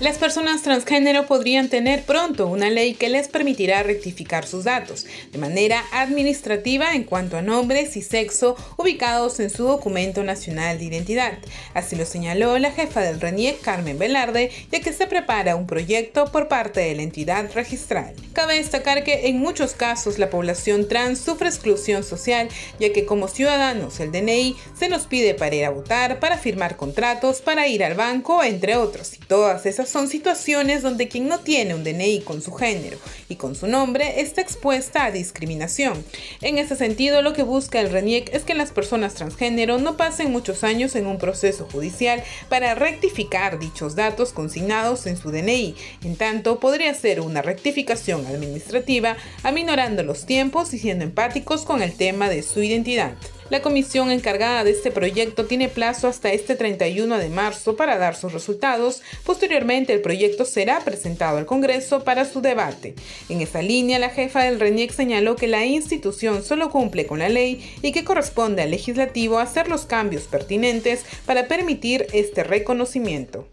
Las personas transgénero podrían tener pronto una ley que les permitirá rectificar sus datos de manera administrativa en cuanto a nombres y sexo ubicados en su documento nacional de identidad. Así lo señaló la jefa del RENIEC, Carmen Velarde, ya que se prepara un proyecto por parte de la entidad registral. Cabe destacar que en muchos casos la población trans sufre exclusión social, ya que como ciudadanos el DNI se nos pide para ir a votar, para firmar contratos, para ir al banco, entre otros. Y todas esas son situaciones donde quien no tiene un DNI con su género y con su nombre está expuesta a discriminación. En ese sentido, lo que busca el RENIEC es que las personas transgénero no pasen muchos años en un proceso judicial para rectificar dichos datos consignados en su DNI. En tanto, podría ser una rectificación administrativa, aminorando los tiempos y siendo empáticos con el tema de su identidad. La comisión encargada de este proyecto tiene plazo hasta este 31 de marzo para dar sus resultados. Posteriormente, el proyecto será presentado al Congreso para su debate. En esa línea, la jefa del RENIEC señaló que la institución solo cumple con la ley y que corresponde al legislativo hacer los cambios pertinentes para permitir este reconocimiento.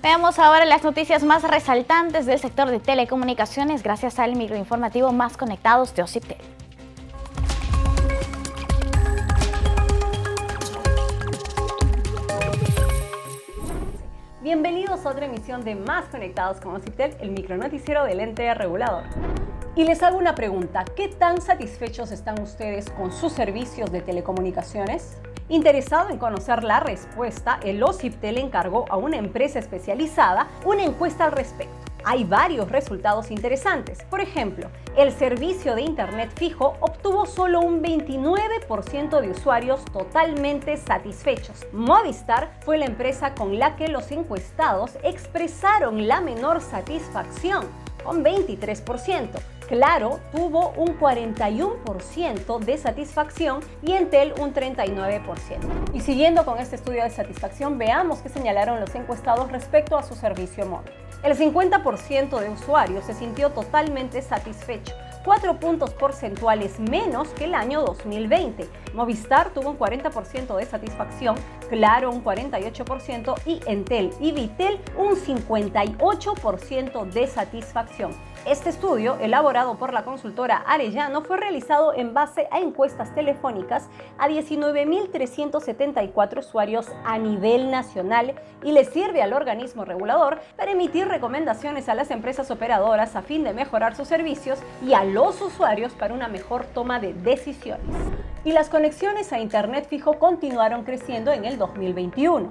Veamos ahora las noticias más resaltantes del sector de telecomunicaciones gracias al microinformativo Más Conectados de OCIPTEL. Bienvenidos a otra emisión de Más Conectados con OCIPTEL, el micronoticiero del ente regulador. Y les hago una pregunta, ¿qué tan satisfechos están ustedes con sus servicios de telecomunicaciones? Interesado en conocer la respuesta, el OCIPTEL encargó a una empresa especializada una encuesta al respecto. Hay varios resultados interesantes. Por ejemplo, el servicio de internet fijo obtuvo solo un 29% de usuarios totalmente satisfechos. Movistar fue la empresa con la que los encuestados expresaron la menor satisfacción, con 23%. Claro tuvo un 41% de satisfacción y Entel un 39%. Y siguiendo con este estudio de satisfacción, veamos qué señalaron los encuestados respecto a su servicio móvil. El 50% de usuarios se sintió totalmente satisfecho, 4 puntos porcentuales menos que el año 2020. Movistar tuvo un 40% de satisfacción, Claro un 48% y Entel y Vitel un 58% de satisfacción. Este estudio, elaborado por la consultora Arellano, fue realizado en base a encuestas telefónicas a 19.374 usuarios a nivel nacional y le sirve al organismo regulador para emitir recomendaciones a las empresas operadoras a fin de mejorar sus servicios y a los usuarios para una mejor toma de decisiones. Y las conexiones a internet fijo continuaron creciendo en el 2021.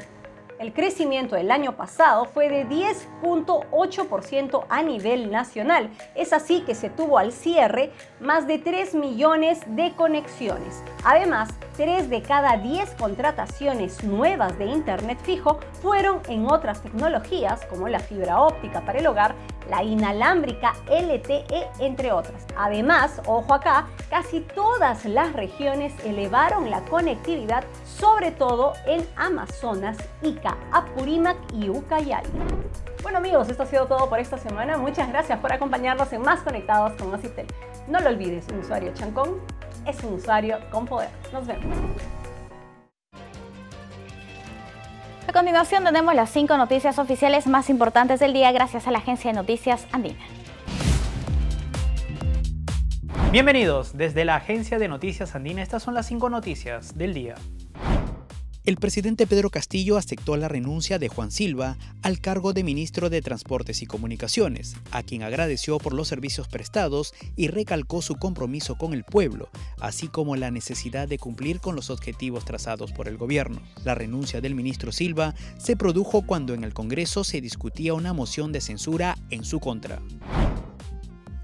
El crecimiento del año pasado fue de 10.8% a nivel nacional. Es así que se tuvo al cierre más de 3 millones de conexiones. Además, 3 de cada 10 contrataciones nuevas de internet fijo fueron en otras tecnologías como la fibra óptica para el hogar, la inalámbrica LTE, entre otras. Además, ojo acá, casi todas las regiones elevaron la conectividad, sobre todo en Amazonas, Ica, Apurímac y Ucayali. Bueno amigos, esto ha sido todo por esta semana. Muchas gracias por acompañarnos en Más Conectados con OCIPTEL. No lo olvides, un usuario chancón es un usuario con poder. Nos vemos. A continuación tenemos las 5 noticias oficiales más importantes del día gracias a la agencia de noticias Andina. Bienvenidos desde la agencia de noticias Andina. Estas son las 5 noticias del día. El presidente Pedro Castillo aceptó la renuncia de Juan Silva al cargo de ministro de Transportes y Comunicaciones, a quien agradeció por los servicios prestados y recalcó su compromiso con el pueblo, así como la necesidad de cumplir con los objetivos trazados por el gobierno. La renuncia del ministro Silva se produjo cuando en el Congreso se discutía una moción de censura en su contra.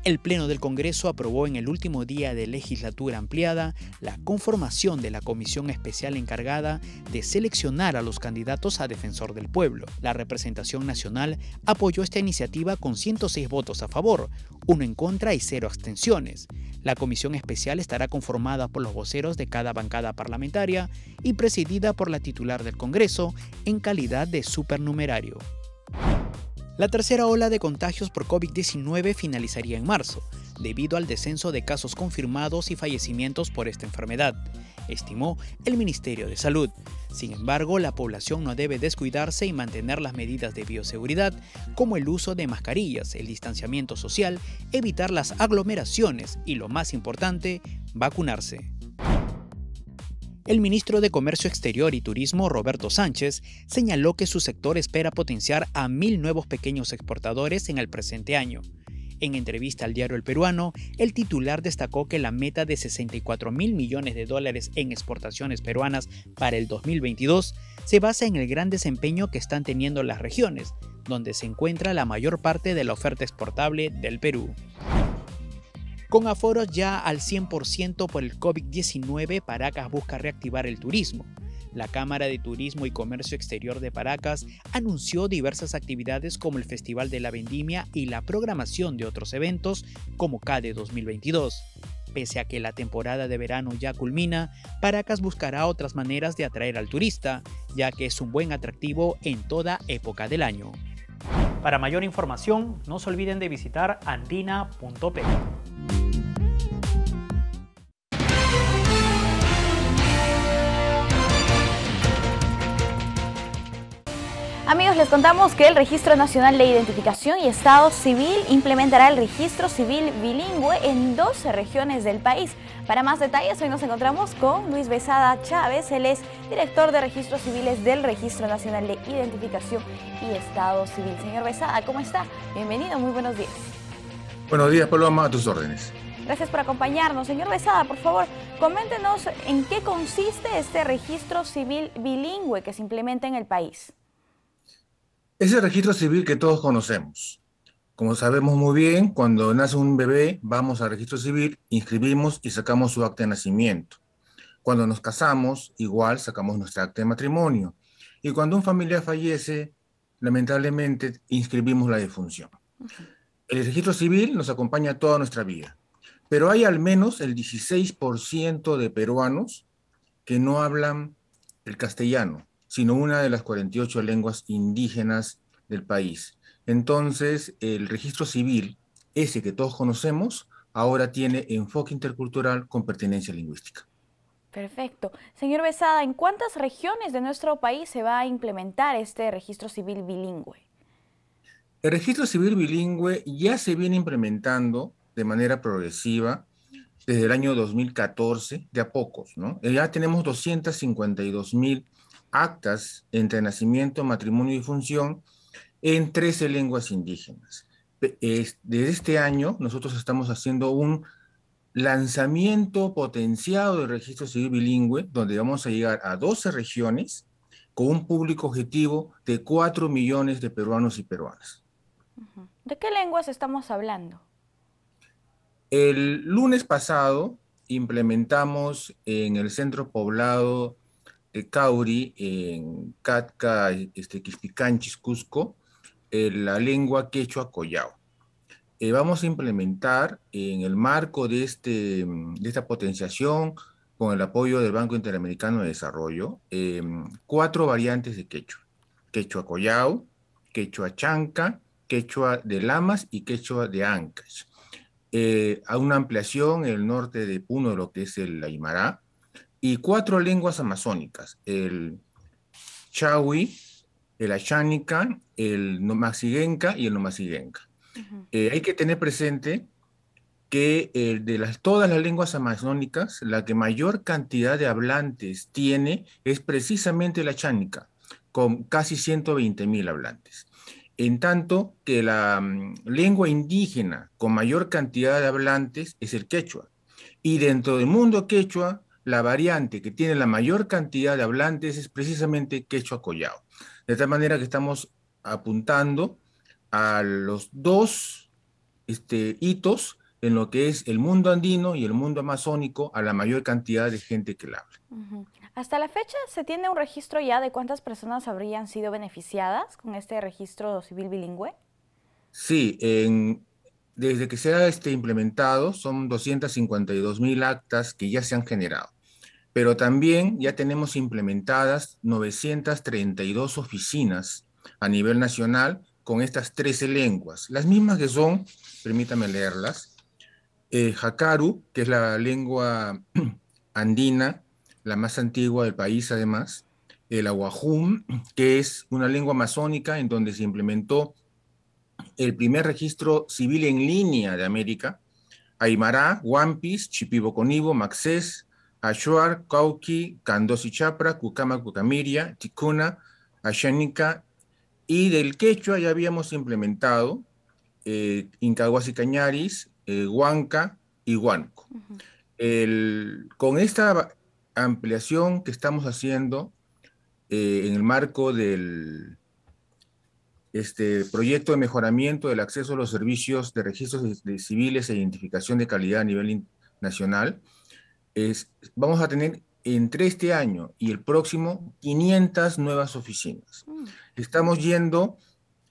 El Pleno del Congreso aprobó en el último día de legislatura ampliada la conformación de la comisión especial encargada de seleccionar a los candidatos a defensor del pueblo. La representación nacional apoyó esta iniciativa con 106 votos a favor, 1 en contra y 0 abstenciones. La comisión especial estará conformada por los voceros de cada bancada parlamentaria y presidida por la titular del Congreso en calidad de supernumerario. La tercera ola de contagios por COVID-19 finalizaría en marzo, debido al descenso de casos confirmados y fallecimientos por esta enfermedad, estimó el Ministerio de Salud. Sin embargo, la población no debe descuidarse y mantener las medidas de bioseguridad, como el uso de mascarillas, el distanciamiento social, evitar las aglomeraciones y, lo más importante, vacunarse. El ministro de Comercio Exterior y Turismo, Roberto Sánchez, señaló que su sector espera potenciar a 1.000 nuevos pequeños exportadores en el presente año. En entrevista al diario El Peruano, el titular destacó que la meta de 64.000 millones de dólares en exportaciones peruanas para el 2022 se basa en el gran desempeño que están teniendo las regiones, donde se encuentra la mayor parte de la oferta exportable del Perú. Con aforos ya al 100% por el COVID-19, Paracas busca reactivar el turismo. La Cámara de Turismo y Comercio Exterior de Paracas anunció diversas actividades como el Festival de la Vendimia y la programación de otros eventos como CADE 2022. Pese a que la temporada de verano ya culmina, Paracas buscará otras maneras de atraer al turista, ya que es un buen atractivo en toda época del año. Para mayor información, no se olviden de visitar andina.p. Amigos, les contamos que el Registro Nacional de Identificación y Estado Civil implementará el registro civil bilingüe en 12 regiones del país. Para más detalles, hoy nos encontramos con Luis Besada Chávez. Él es director de Registros Civiles del Registro Nacional de Identificación y Estado Civil. Señor Besada, ¿cómo está? Bienvenido, muy buenos días. Buenos días, Paloma, a tus órdenes. Gracias por acompañarnos. Señor Besada, por favor, coméntenos en qué consiste este registro civil bilingüe que se implementa en el país. Es el registro civil que todos conocemos. Como sabemos muy bien, cuando nace un bebé, vamos al registro civil, inscribimos y sacamos su acta de nacimiento. Cuando nos casamos, igual sacamos nuestra acta de matrimonio. Y cuando un familiar fallece, lamentablemente inscribimos la defunción. El registro civil nos acompaña toda nuestra vida. Pero hay al menos el 16% de peruanos que no hablan el castellano, sino una de las 48 lenguas indígenas del país. Entonces, el registro civil, ese que todos conocemos, ahora tiene enfoque intercultural con pertinencia lingüística. Perfecto. Señor Besada, ¿en cuántas regiones de nuestro país se va a implementar este registro civil bilingüe? El registro civil bilingüe ya se viene implementando de manera progresiva desde el año 2014, de a pocos, ¿no? Ya tenemos 252.000 actas entre nacimiento, matrimonio y función en 13 lenguas indígenas. Desde este año nosotros estamos haciendo un lanzamiento potenciado del registro civil bilingüe, donde vamos a llegar a 12 regiones con un público objetivo de 4 millones de peruanos y peruanas. ¿De qué lenguas estamos hablando? El lunes pasado implementamos en el centro poblado Cauri, en Catca, Quispicanchis, Cusco, la lengua quechua collao. Vamos a implementar en el marco de esta potenciación, con el apoyo del Banco Interamericano de Desarrollo, 4 variantes de quechua. Quechua collao, quechua chanca, quechua de Lamas y quechua de Ancash. A una ampliación en el norte de Puno de lo que es el Aymará, y 4 lenguas amazónicas, el chawi, el achánica, el nomaziguenca y el nomaziguenca. Hay que tener presente que todas las lenguas amazónicas, la que mayor cantidad de hablantes tiene es precisamente la achánica, con casi 120.000 hablantes. En tanto que la lengua indígena con mayor cantidad de hablantes es el quechua. Y dentro del mundo quechua, la variante que tiene la mayor cantidad de hablantes es precisamente quechua collao. De tal manera que estamos apuntando a los 2 hitos en lo que es el mundo andino y el mundo amazónico, a la mayor cantidad de gente que la habla. Hasta la fecha, ¿se tiene un registro ya de cuántas personas habrían sido beneficiadas con este registro civil bilingüe? Sí, desde que se ha implementado son 252.000 actas que ya se han generado, pero también ya tenemos implementadas 932 oficinas a nivel nacional con estas 13 lenguas, las mismas que son, permítame leerlas, Jakaru, que es la lengua andina, la más antigua del país además, el aguajún, que es una lengua amazónica en donde se implementó el primer registro civil en línea de América, Aymara, Wampis, Chipiboconibo, Maxés, Ashuar, Cauqui, Candosi Chapra, Cucama, Cucamiria, Ticuna, Ashánica, y del quechua ya habíamos implementado Incahuasi Cañaris, Huanca y Huánuco. Con esta ampliación que estamos haciendo en el marco del proyecto de mejoramiento del acceso a los servicios de registros de civiles e identificación de calidad a nivel nacional, vamos a tener entre este año y el próximo 500 nuevas oficinas. Estamos yendo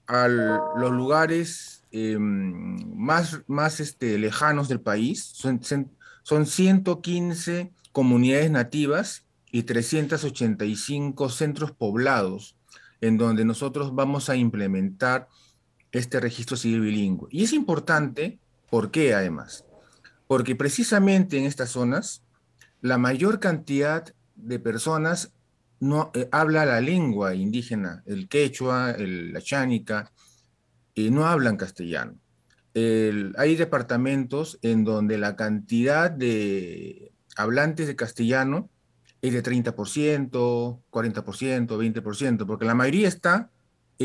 a los lugares más lejanos del país. Son 115 comunidades nativas y 385 centros poblados en donde nosotros vamos a implementar este registro civil bilingüe. Y es importante, ¿por qué además? Porque precisamente en estas zonas, la mayor cantidad de personas no habla la lengua indígena, el quechua, la chánica, y no hablan castellano. Hay departamentos en donde la cantidad de hablantes de castellano es de 30%, 40%, 20%, porque la mayoría está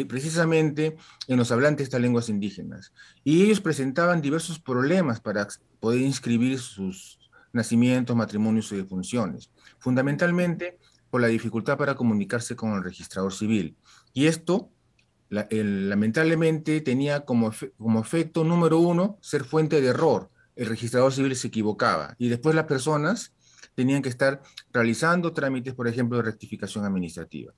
precisamente en los hablantes de estas lenguas indígenas. Y ellos presentaban diversos problemas para poder inscribir sus nacimientos, matrimonios y defunciones, fundamentalmente por la dificultad para comunicarse con el registrador civil. Y esto, lamentablemente, tenía como efecto número uno ser fuente de error. El registrador civil se equivocaba y después las personas tenían que estar realizando trámites, por ejemplo, de rectificación administrativa.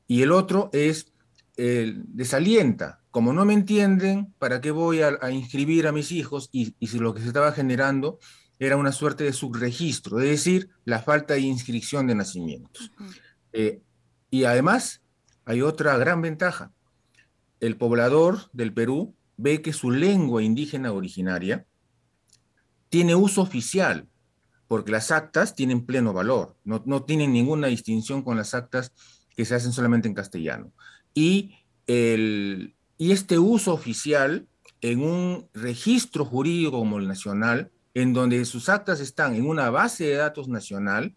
Y el otro es desalienta. Como no me entienden, ¿para qué voy a inscribir a mis hijos? Y si lo que se estaba generando era una suerte de subregistro, es decir, la falta de inscripción de nacimientos. Y además, hay otra gran ventaja. El poblador del Perú ve que su lengua indígena originaria tiene uso oficial, porque las actas tienen pleno valor, no tienen ninguna distinción con las actas que se hacen solamente en castellano. Y este uso oficial en un registro jurídico como el nacional, en donde sus actas están en una base de datos nacional,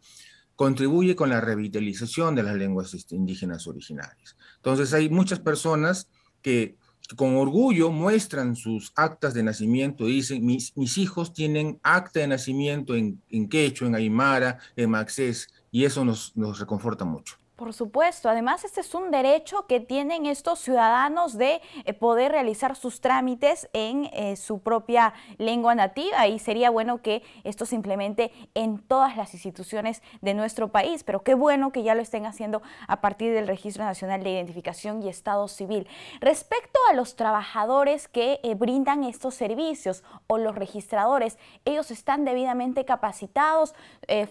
contribuye con la revitalización de las lenguas indígenas originarias. Entonces hay muchas personas que con orgullo muestran sus actas de nacimiento y dicen, mis hijos tienen acta de nacimiento en quechua, en aymara, en maxés, y eso nos reconforta mucho. Por supuesto, además este es un derecho que tienen estos ciudadanos de poder realizar sus trámites en su propia lengua nativa, y sería bueno que esto se implemente en todas las instituciones de nuestro país, pero qué bueno que ya lo estén haciendo a partir del Registro Nacional de Identificación y Estado Civil. Respecto a los trabajadores que brindan estos servicios o los registradores, ¿ellos están debidamente capacitados?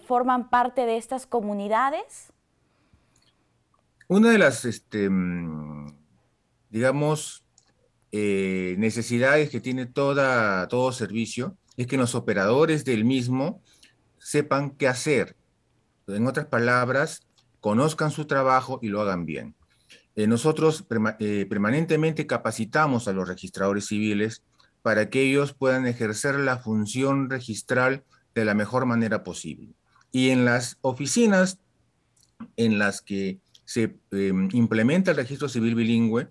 ¿Forman parte de estas comunidades? Una de las, digamos, necesidades que tiene todo servicio es que los operadores del mismo sepan qué hacer. En otras palabras, conozcan su trabajo y lo hagan bien. Nosotros permanentemente capacitamos a los registradores civiles para que ellos puedan ejercer la función registral de la mejor manera posible. Y en las oficinas en las que se implementa el registro civil bilingüe,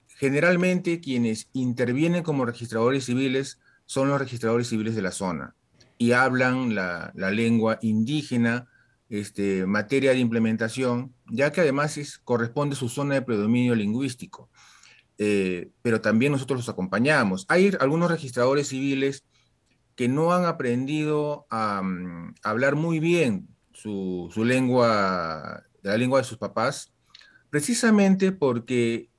generalmente quienes intervienen como registradores civiles son los registradores civiles de la zona y hablan la lengua indígena, materia de implementación, ya que además corresponde a su zona de predominio lingüístico. Pero también nosotros los acompañamos. Hay algunos registradores civiles que no han aprendido a hablar muy bien su lengua, la lengua de sus papás, precisamente porque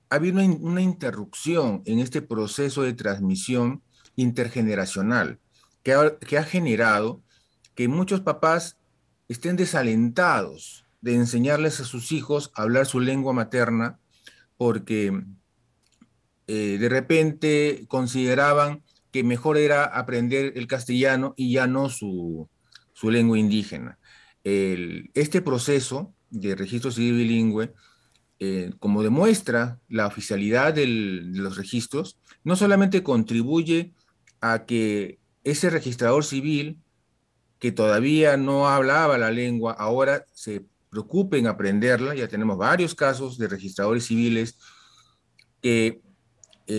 ha habido una interrupción en este proceso de transmisión intergeneracional que ha generado que muchos papás estén desalentados de enseñarles a sus hijos a hablar su lengua materna porque de repente consideraban que mejor era aprender el castellano y ya no su lengua indígena. este proceso de registro civil bilingüe, como demuestra la oficialidad de los registros, no solamente contribuye a que ese registrador civil que todavía no hablaba la lengua, ahora se preocupe en aprenderla. Ya tenemos varios casos de registradores civiles que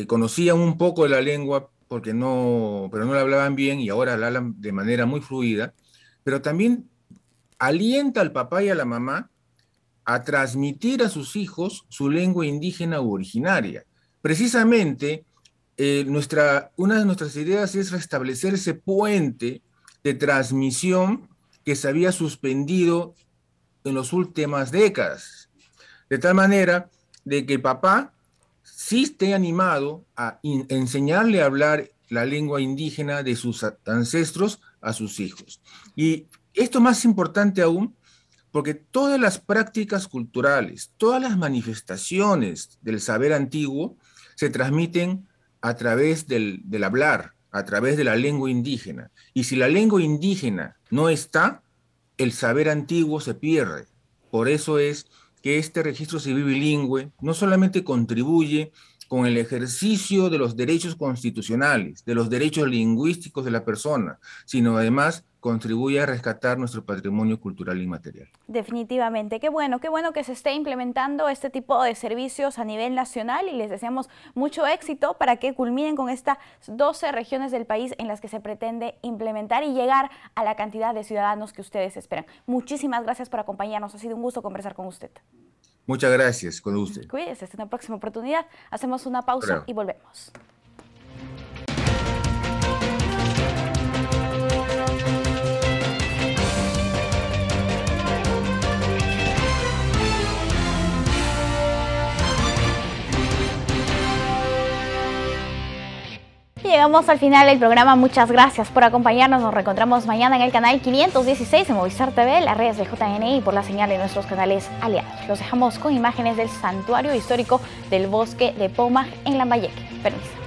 conocían un poco de la lengua, pero no la hablaban bien y ahora la hablan de manera muy fluida, pero también alienta al papá y a la mamá a transmitir a sus hijos su lengua indígena u originaria. Precisamente, una de nuestras ideas es restablecer ese puente de transmisión que se había suspendido en las últimas décadas, de tal manera de que el papá sí esté animado a enseñarle a hablar la lengua indígena de sus ancestros a sus hijos. Y esto más importante aún, porque todas las prácticas culturales, todas las manifestaciones del saber antiguo se transmiten a través del hablar, a través de la lengua indígena. Y si la lengua indígena no está, el saber antiguo se pierde. Por eso es que este registro civil bilingüe no solamente contribuye con el ejercicio de los derechos constitucionales, de los derechos lingüísticos de la persona, sino además contribuye a rescatar nuestro patrimonio cultural inmaterial. Definitivamente, qué bueno que se esté implementando este tipo de servicios a nivel nacional y les deseamos mucho éxito para que culminen con estas 12 regiones del país en las que se pretende implementar y llegar a la cantidad de ciudadanos que ustedes esperan. Muchísimas gracias por acompañarnos, ha sido un gusto conversar con usted. Muchas gracias, con usted. Cuídese, hasta una próxima oportunidad. Hacemos una pausa y volvemos. Llegamos al final del programa, muchas gracias por acompañarnos, nos reencontramos mañana en el canal 516 de Movistar TV, las redes de JNE y por la señal de nuestros canales aliados. Los dejamos con imágenes del santuario histórico del Bosque de Pomaj en Lambayeque. Permiso.